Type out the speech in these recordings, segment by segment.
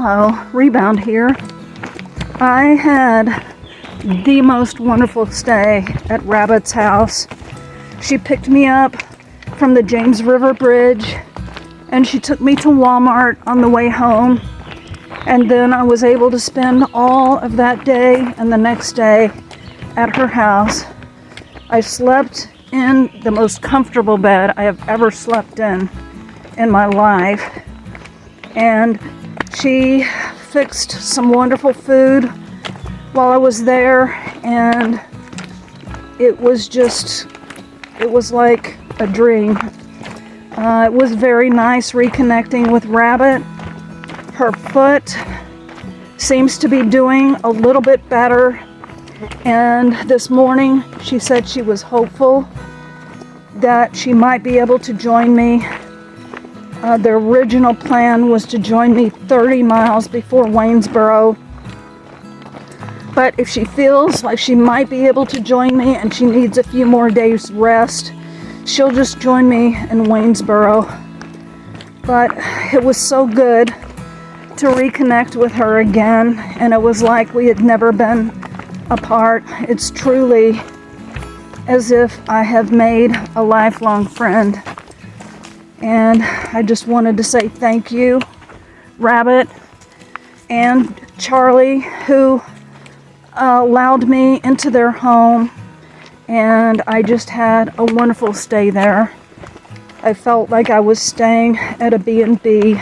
Hello, Rebound here. I had the most wonderful stay at Rabbit's house. She picked me up from the James River Bridge and she took me to Walmart on the way home. And then I was able to spend all of that day and the next day at her house. I slept in the most comfortable bed I have ever slept in my life. And she fixed some wonderful food while I was there, and it was like a dream. It was very nice reconnecting with Rabbit. Her foot seems to be doing a little bit better, and this morning she said she was hopeful that she might be able to join me. The original plan was to join me 30 miles before Waynesboro. But if she feels like she might be able to join me and she needs a few more days rest, she'll just join me in Waynesboro. But it was so good to reconnect with her again, and it was like we had never been apart. It's truly as if I have made a lifelong friend. And I just wanted to say thank you, Rabbit and Charlie, who allowed me into their home, and I just had a wonderful stay there. I felt like I was staying at a B&B.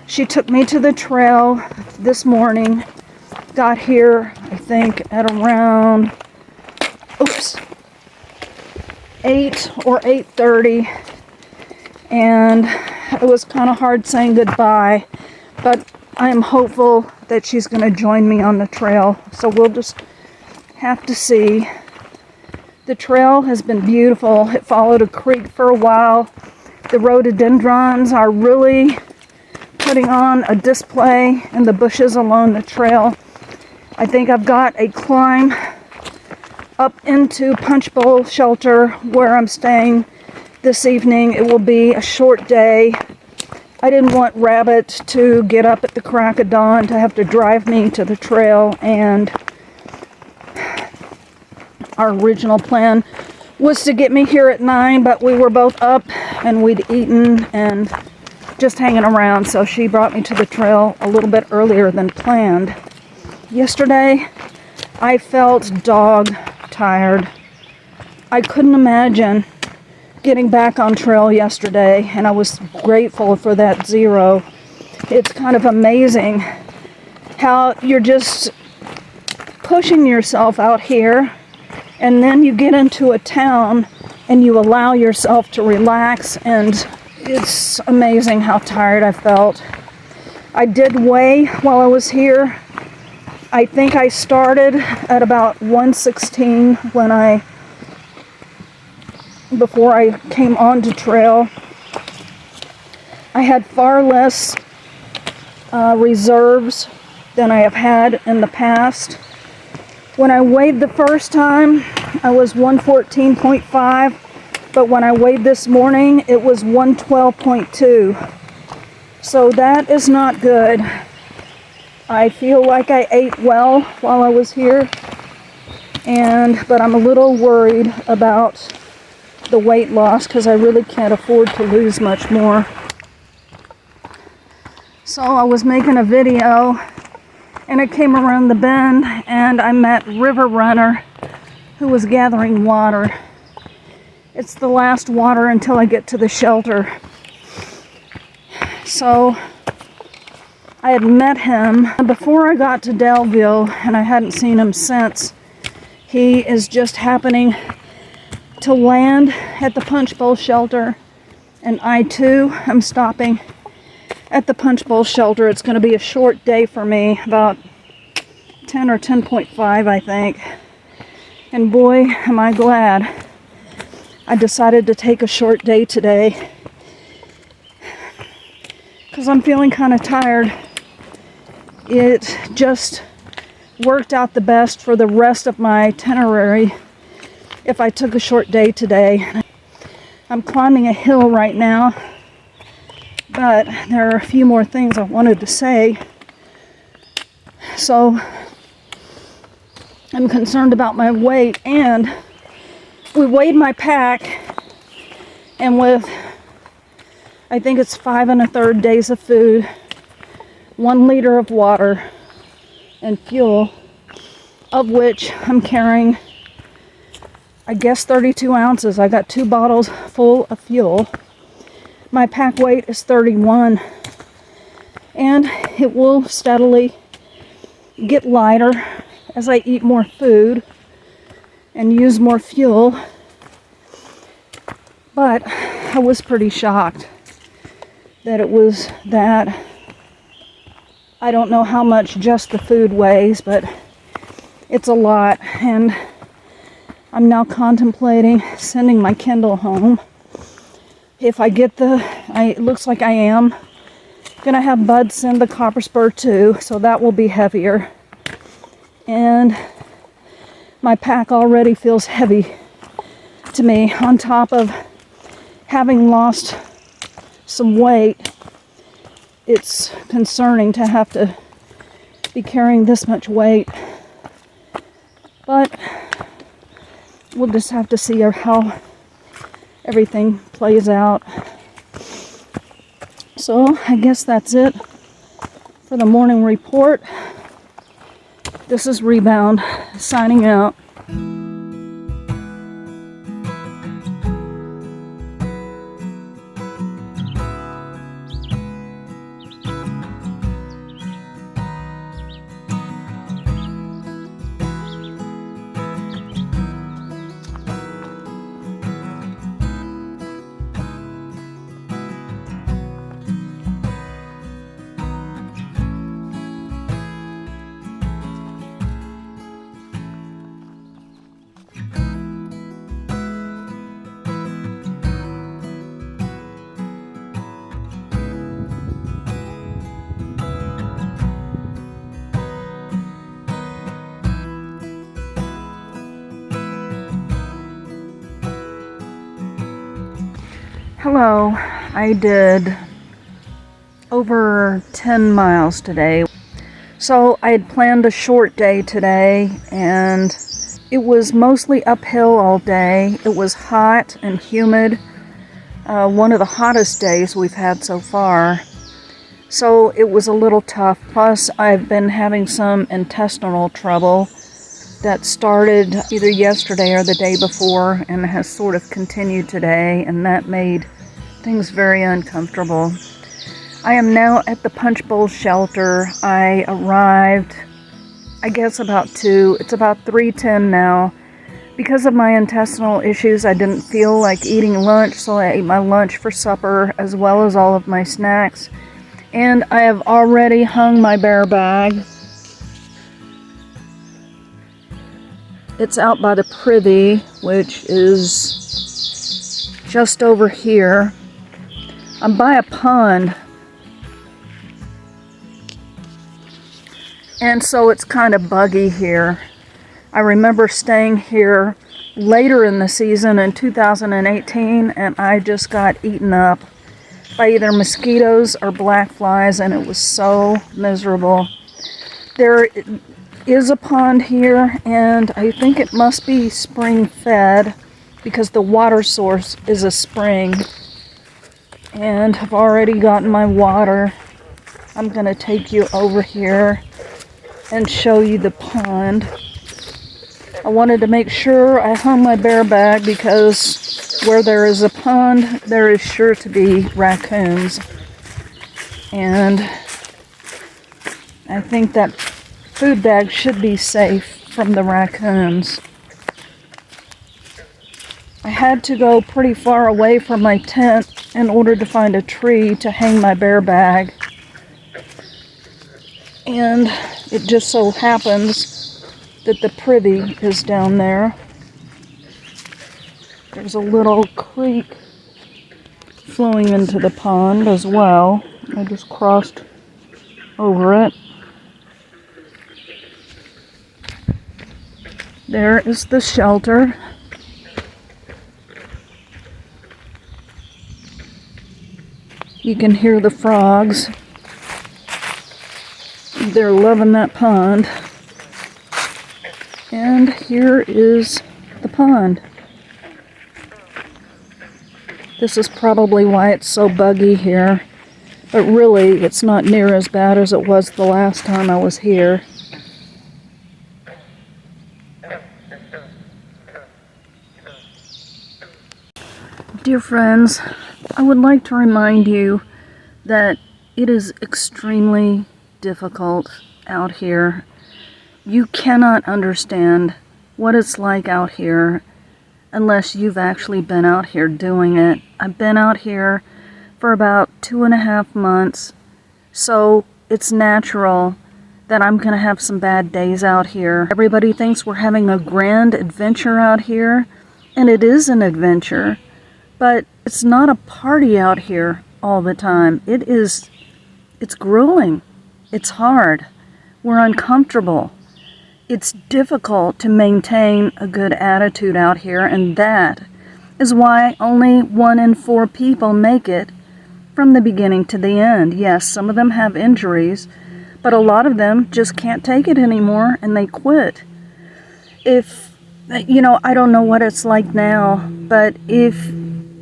She took me to the trail this morning, got here I think at around 8 or 8:30, and it was kind of hard saying goodbye, but I am hopeful that she's going to join me on the trail, so we'll just have to see. The trail has been beautiful. It followed a creek for a while. The rhododendrons are really putting on a display in the bushes along the trail. I think I've got a climb up into Punch Bowl Shelter where I'm staying this evening. It will be a short day. I didn't want Rabbit to get up at the crack of dawn to have to drive me to the trail, and our original plan was to get me here at 9, but we were both up and we'd eaten and just hanging around, so she brought me to the trail a little bit earlier than planned. Yesterday, I felt dog tired. I couldn't imagine getting back on trail yesterday, and I was grateful for that 0. It's kind of amazing how you're just pushing yourself out here, and then you get into a town and you allow yourself to relax, and it's amazing how tired I felt. I did weigh while I was here. I think I started at about 116 before I came onto trail. I had far less reserves than I have had in the past. When I weighed the first time, I was 114.5, but when I weighed this morning, it was 112.2. So that is not good. I feel like I ate well while I was here, but I'm a little worried about the weight loss because I really can't afford to lose much more. So I was making a video and I came around the bend and I met River Runner, who was gathering water. It's the last water until I get to the shelter. So I had met him before I got to Delville, and I hadn't seen him since. He is just happening to land at the Punch Bowl Shelter, and I too am stopping at the Punch Bowl Shelter. It's going to be a short day for me, about 10 or 10.5 I think, and boy am I glad I decided to take a short day today, because I'm feeling kind of tired. It just worked out the best for the rest of my itinerary if I took a short day today. I'm climbing a hill right now, But there are a few more things I wanted to say. So I'm concerned about my weight, and we weighed my pack, and with, I think it's 5 1/3 days of food, 1 liter of water and fuel, of which I'm carrying, I guess, 32 ounces. I got 2 bottles full of fuel. My pack weight is 31, and it will steadily get lighter as I eat more food and use more fuel. But I was pretty shocked that it was that. I don't know how much just the food weighs, but it's a lot, and I'm now contemplating sending my Kindle home. If I get it looks like I am gonna have Bud send the copper spur too, so that will be heavier. And my pack already feels heavy to me, on top of having lost some weight. It's concerning to have to be carrying this much weight. But we'll just have to see how everything plays out. So I guess that's it for the morning report. This is Rebound, signing out. Hello, I did over 10 miles today. So I had planned a short day today, and it was mostly uphill all day. It was hot and humid, one of the hottest days we've had so far. So it was a little tough. Plus, I've been having some intestinal trouble that started either yesterday or the day before and has sort of continued today, and that made things very uncomfortable. I am now at the Punch Bowl shelter. I arrived, I guess, about 2. It's about 3:10 now. Because of my intestinal issues, I didn't feel like eating lunch, so I ate my lunch for supper as well as all of my snacks. And I have already hung my bear bag. It's out by the privy, which is just over here. I'm by a pond, and so it's kind of buggy here. I remember staying here later in the season in 2018, and I just got eaten up by either mosquitoes or black flies, and it was so miserable. There is a pond here, and I think it must be spring fed because the water source is a spring. And I've already gotten my water. I'm gonna take you over here and show you the pond. I wanted to make sure I hung my bear bag because where there is a pond, there is sure to be raccoons. And I think that food bag should be safe from the raccoons. I had to go pretty far away from my tent in order to find a tree to hang my bear bag. And it just so happens that the privy is down there. There's a little creek flowing into the pond as well. I just crossed over it. There is the shelter. You can hear the frogs. They're loving that pond. And here is the pond. This is probably why it's so buggy here. But really, it's not near as bad as it was the last time I was here. Dear friends, I would like to remind you that it is extremely difficult out here. You cannot understand what it's like out here unless you've actually been out here doing it. I've been out here for about 2.5 months, so it's natural that I'm going to have some bad days out here. Everybody thinks we're having a grand adventure out here, and it is an adventure, but it's not a party out here all the time. It's grueling. It's hard. We're uncomfortable. It's difficult to maintain a good attitude out here, and that is why only 1 in 4 people make it from the beginning to the end. Yes, some of them have injuries, but a lot of them just can't take it anymore and they quit. I don't know what it's like now, but if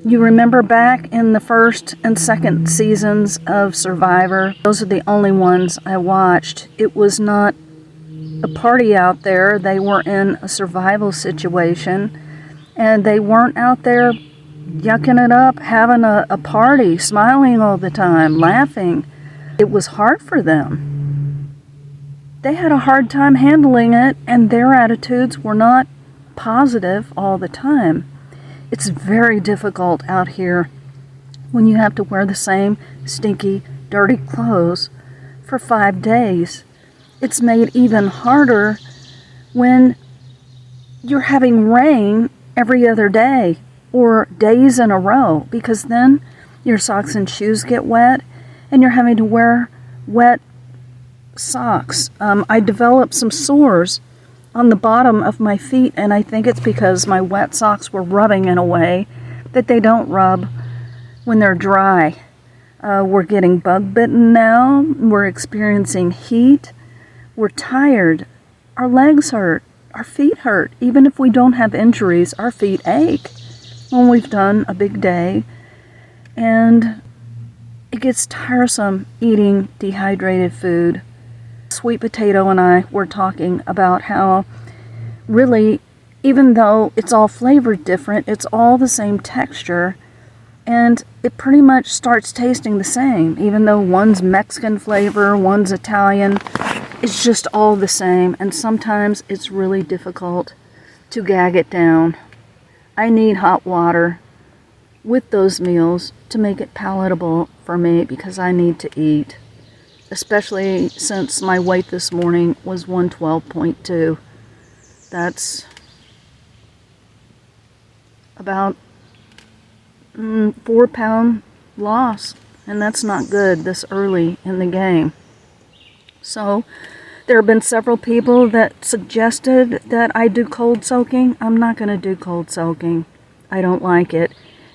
you remember back in the first and second seasons of Survivor, those are the only ones I watched. It was not a party out there. They were in a survival situation, and they weren't out there yucking it up, having a party, smiling all the time, laughing. It was hard for them. They had a hard time handling it, and their attitudes were not positive all the time. It's very difficult out here when you have to wear the same stinky, dirty clothes for 5 days. It's made even harder when you're having rain every other day or days in a row, because then your socks and shoes get wet and you're having to wear wet socks. I developed some sores on the bottom of my feet, and I think it's because my wet socks were rubbing in a way that they don't rub when they're dry. We're getting bug bitten now. We're experiencing heat. We're tired. Our legs hurt. Our feet hurt. Even if we don't have injuries, our feet ache when we've done a big day. And it gets tiresome eating dehydrated food. Sweet Potato and I were talking about how really, even though it's all flavored different, it's all the same texture, and it pretty much starts tasting the same. Even though one's Mexican flavor, one's Italian, it's just all the same, and sometimes it's really difficult to gag it down. I need hot water with those meals to make it palatable for me, because I need to eat, especially since my weight this morning was 112.2. That's about 4-pound loss, and that's not good this early in the game. So there have been several people that suggested that I do cold soaking. I'm not going to do cold soaking. I don't like it.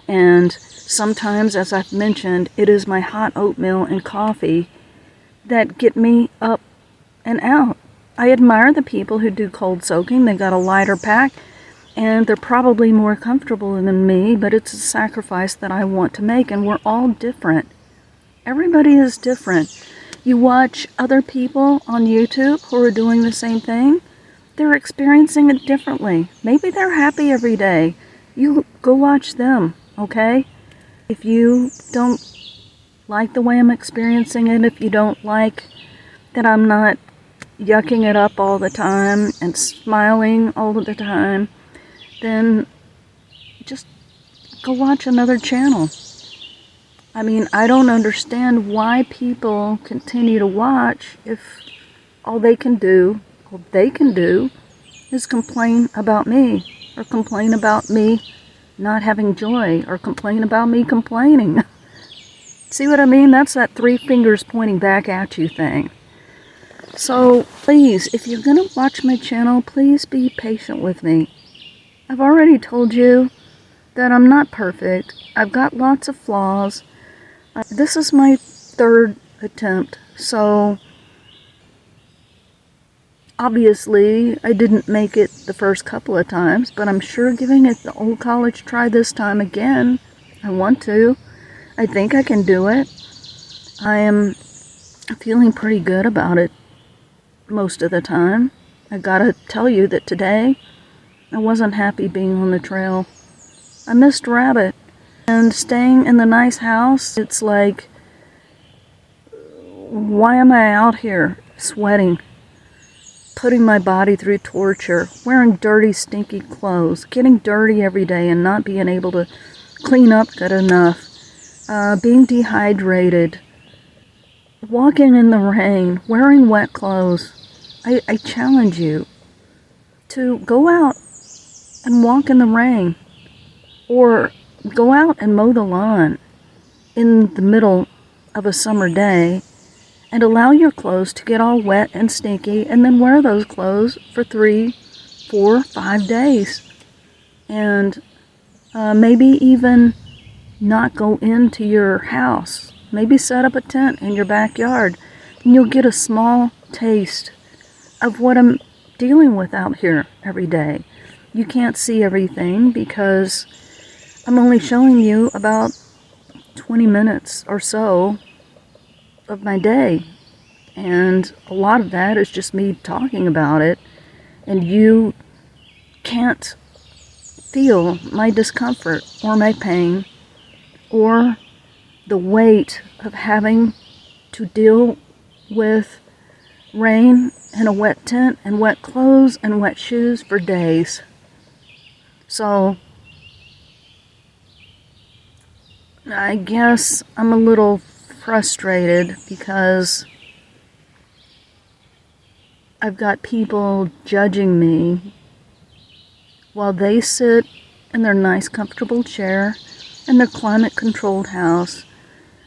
And sometimes, as I've mentioned, it is my hot oatmeal and coffee that get me up and out. I admire the people who do cold soaking. They've got a lighter pack, and they're probably more comfortable than me, but it's a sacrifice that I want to make, and we're all different. Everybody is different. You watch other people on YouTube who are doing the same thing. They're experiencing it differently. Maybe they're happy every day. You go watch them, okay? If you don't like the way I'm experiencing it, if you don't like that I'm not yucking it up all the time and smiling all the time, then just go watch another channel. I mean, I don't understand why people continue to watch if all they can do is complain about me, or complain about me not having joy, or complain about me complaining. See what I mean? That's that 3 fingers pointing back at you thing. So please, if you're going to watch my channel, please be patient with me. I've already told you that I'm not perfect. I've got lots of flaws. This is my third attempt, so obviously I didn't make it the first couple of times, but I'm sure giving it the old college try this time again. I want to. I think I can do it. I am feeling pretty good about it most of the time. I gotta tell you that today I wasn't happy being on the trail. I missed Rabbit. And staying in the nice house, it's like, why am I out here sweating, putting my body through torture, wearing dirty, stinky clothes, getting dirty every day and not being able to clean up good enough, being dehydrated, walking in the rain, wearing wet clothes. I challenge you to go out and walk in the rain, or go out and mow the lawn in the middle of a summer day and allow your clothes to get all wet and stinky, and then wear those clothes for 3, 4, 5 days. And maybe even not go into your house. Maybe set up a tent in your backyard, and you'll get a small taste of what I'm dealing with out here every day. You can't see everything because I'm only showing you about 20 minutes or so of my day. And a lot of that is just me talking about it, and you can't feel my discomfort or my pain or the weight of having to deal with rain and a wet tent and wet clothes and wet shoes for days. So I guess I'm a little frustrated because I've got people judging me while they sit in their nice comfortable chair in their climate controlled house,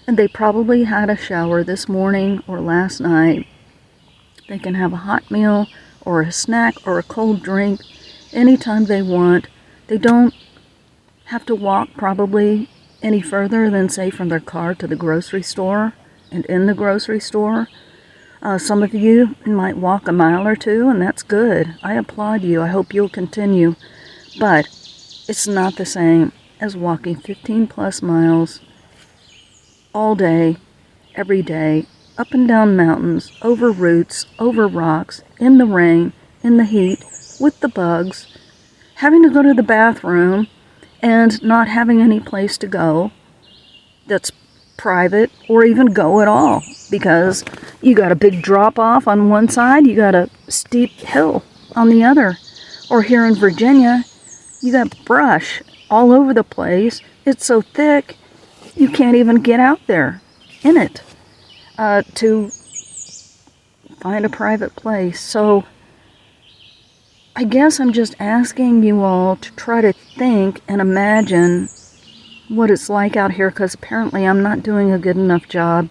and they probably had a shower this morning or last night. They can have a hot meal or a snack or a cold drink anytime they want. They don't have to walk probably any further than, say, from their car to the grocery store and in the grocery store. Some of you might walk a mile or two, and that's good. I applaud you. I hope you'll continue. But it's not the same as walking 15 plus miles all day, every day, up and down mountains, over roots, over rocks, in the rain, in the heat, with the bugs, having to go to the bathroom and not having any place to go that's private or even go at all, because you got a big drop off on one side, you got a steep hill on the other. Or here in Virginia, you got brush all over the place. It's so thick you can't even get out there in it to find a private place. So I guess I'm just asking you all to try to think and imagine what it's like out here, because apparently I'm not doing a good enough job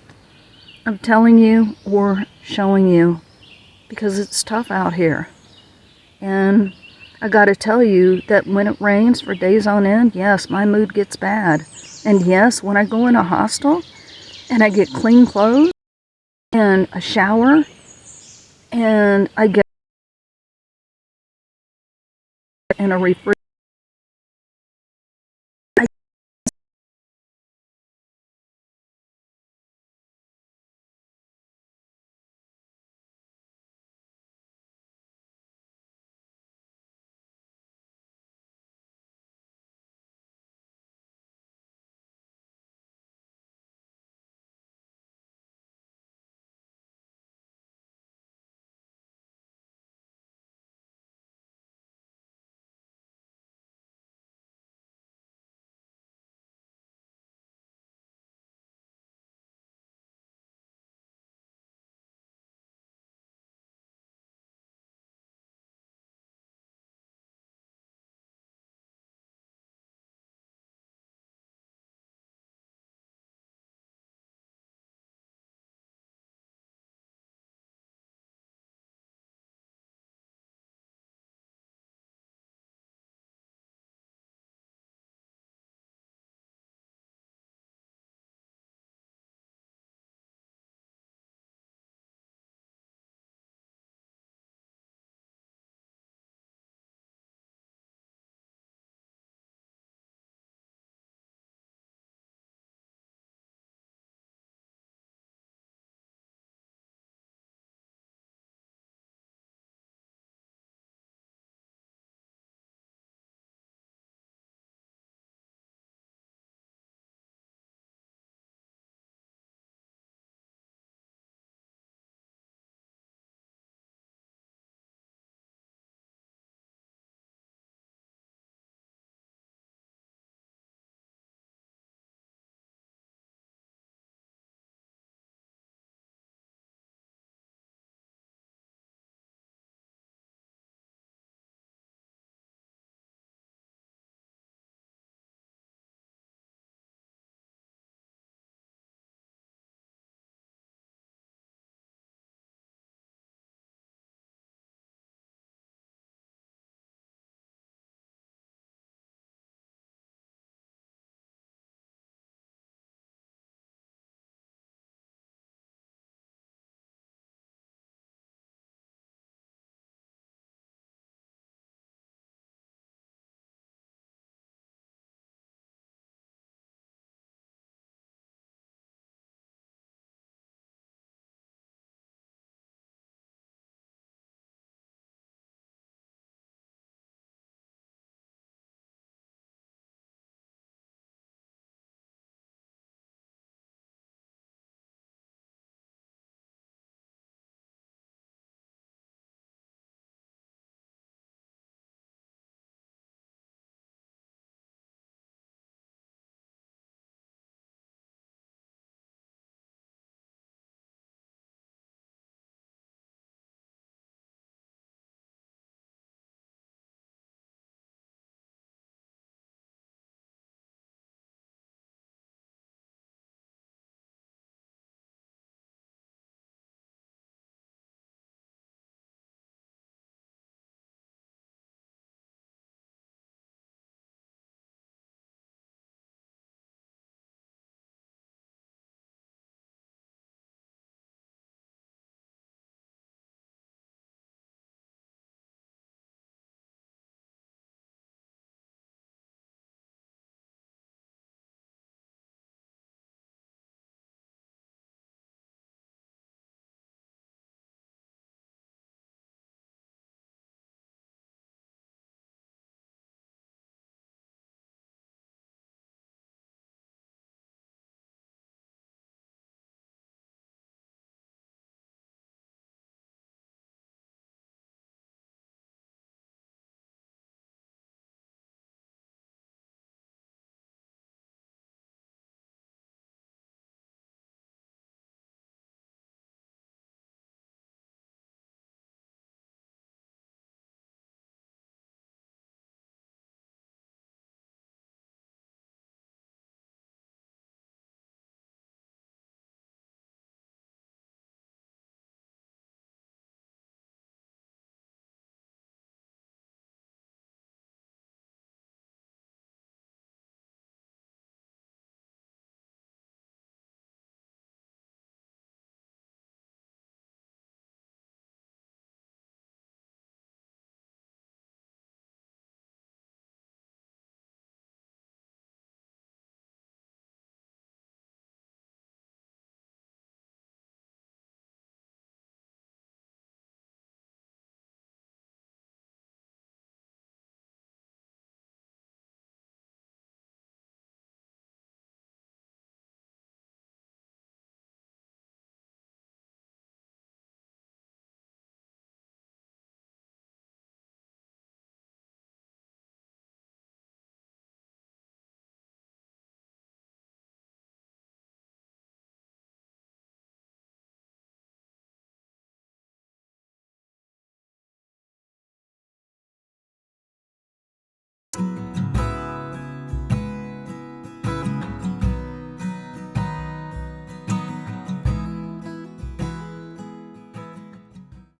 of telling you or showing you, because it's tough out here. And I gotta tell you that when it rains for days on end, yes, my mood gets bad. And yes, when I go in a hostel and I get clean clothes and a shower and I get in a refrigerator